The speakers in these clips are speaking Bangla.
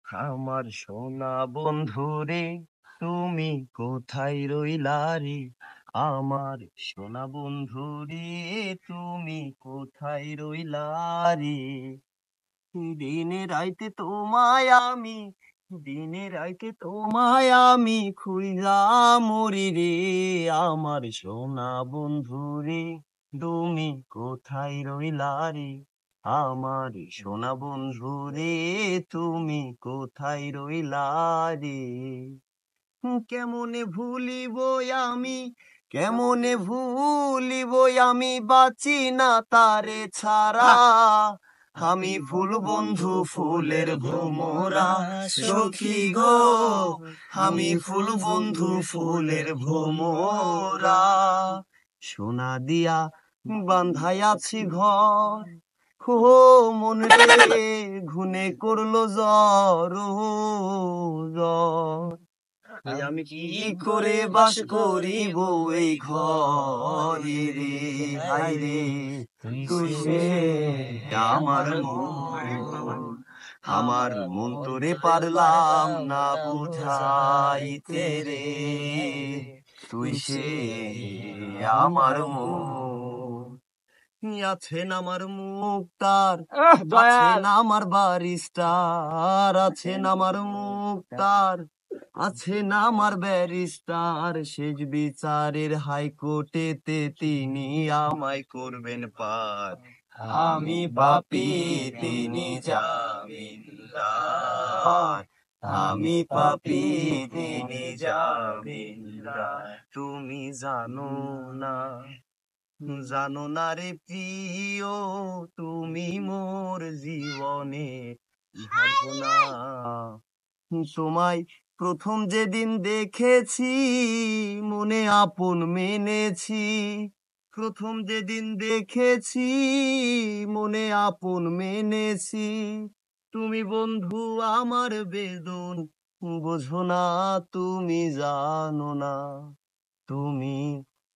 আমার সোনা বন্ধু রে, তুমি কোথায় রইলা রে? আমার সোনা বন্ধু রে, তুমি কোথায় রইলা রে? দিনে রাইতে তোমায় আমি, দিনে রাইতে তোমায় আমি খুঁজা মরি রে। আমার সোনা বন্ধু রে, তুমি কোথায় রইলা রে? আমার সোনা বন্ধু রে, তুমি কোথায় রইলা রে? কেমনে ভুলিব আমি, কেমনে ভুলিব আমি, বাঁচি না তারে ছাড়া। আমি ফুল বন্ধু ফুলের ভোমরা সখী গো, আমি ফুল বন্ধু ফুলের ভোমরা। সোনা দিয়া বান্ধাইয়াছি ঘর, হো মন রে ঘুনে করলো জ্বর, ও জ্বর। আমি কি করে বাস করিব এই ঘরে রে? হায় রে, তুই সে আমার মন, আমার মন তোরে পারলাম না বুঝাইতে রে। তুই সে আমার মন, আছেন আমার মুক্তার, আছেন আমার বারিস্টার, আছেন আমার মুক্তার, আছেন আমার ব্যারিস্টার। শেষ বিচারের হাইকোর্টেতে তিনি আমায় করবেন পার। আমি পাপী, তিনি জামিনদার। আমি পাপী, তিনি জামিনদার। তুমি জানো না, জানো না রে প্রিয়, তুমি মোর জীবনে সাধনা। তোমায় প্রথম যেদিন দেখেছি, মনে আপন মেনেছি। প্রথম যেদিন দেখেছি, মনে আপন মেনেছি। তুমি বন্ধু আমার বেদন বোঝো না, তুমি জানো না, তুমি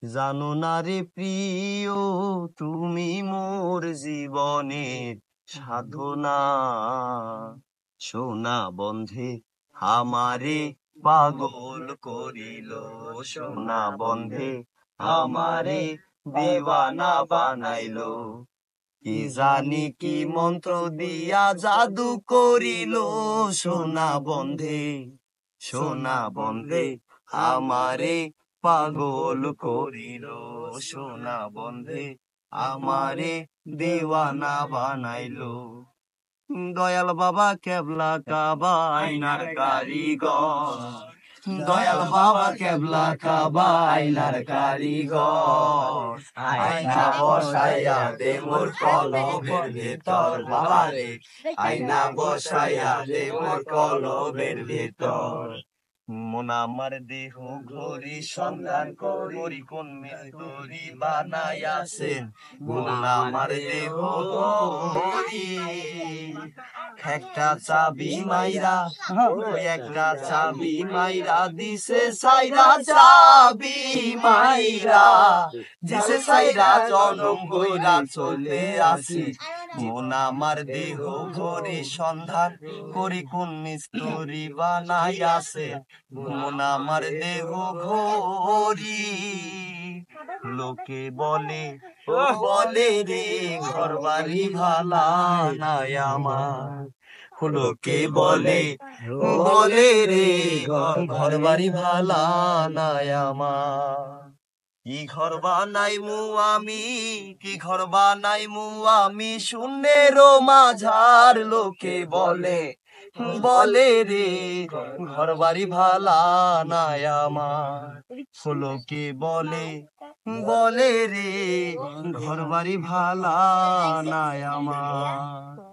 জানো না রে প্রিয়, তুমি মোর জীবনের সাধনা। সোনা বন্ধে আমারে পাগল করিল, সোনা বন্ধে আমারে দিওয়ানা বানাইলো। কি জানি কি মন্ত্র দিয়া জাদু করিল, সোনা বন্ধে, সোনা বন্ধে আমারে পাগল করিল, সোনা বন্ধে আমারে দিওয়ানা বানাইলো। দয়াল বাবা কেবলা কাবা আইনার কারিগর, দয়াল বাবা কেবলা কাবা আইনার কারিগর। আয়না বসাইয়া দে মোর কলবের ভেতর, বাবা রে আয়না বসাইয়া দে মোর কলবের ভেতর। মন আমার দেহ ঘড়ি সন্ধান করি, কোন মিস্তুরি বানাইয়াছেন। মন আমার দেহ ঘড়ি, একটা চাবি মাইরা, ওই একটা চাবি মাইরা দিছে সাইরা, চাবি মাইরা দিছে সাইরা, জনম বইরা চলে আসি। মন আমার দেহ ঘড়ি সন্ধান করি, কোন মিস্তুরি বানাইয়াছে। মন আমার দেহ ঘড়ি, লোকে বলে, ও বলে রে ঘর বাড়ি ভালা নাই আমার। লোকে বলে, বলে রে ঘর বাড়ি ভালা নাই আমার। কি ঘর বানাইমু আমি, কি ঘর বানাইমু আমি, শূন্যের মাঝার। লোকে বলে, বলে রে ঘর বাড়ি ভালা নাই আমার। লোকে বলে, বলে রে ঘর বাড়ি ভালা নাই আমার।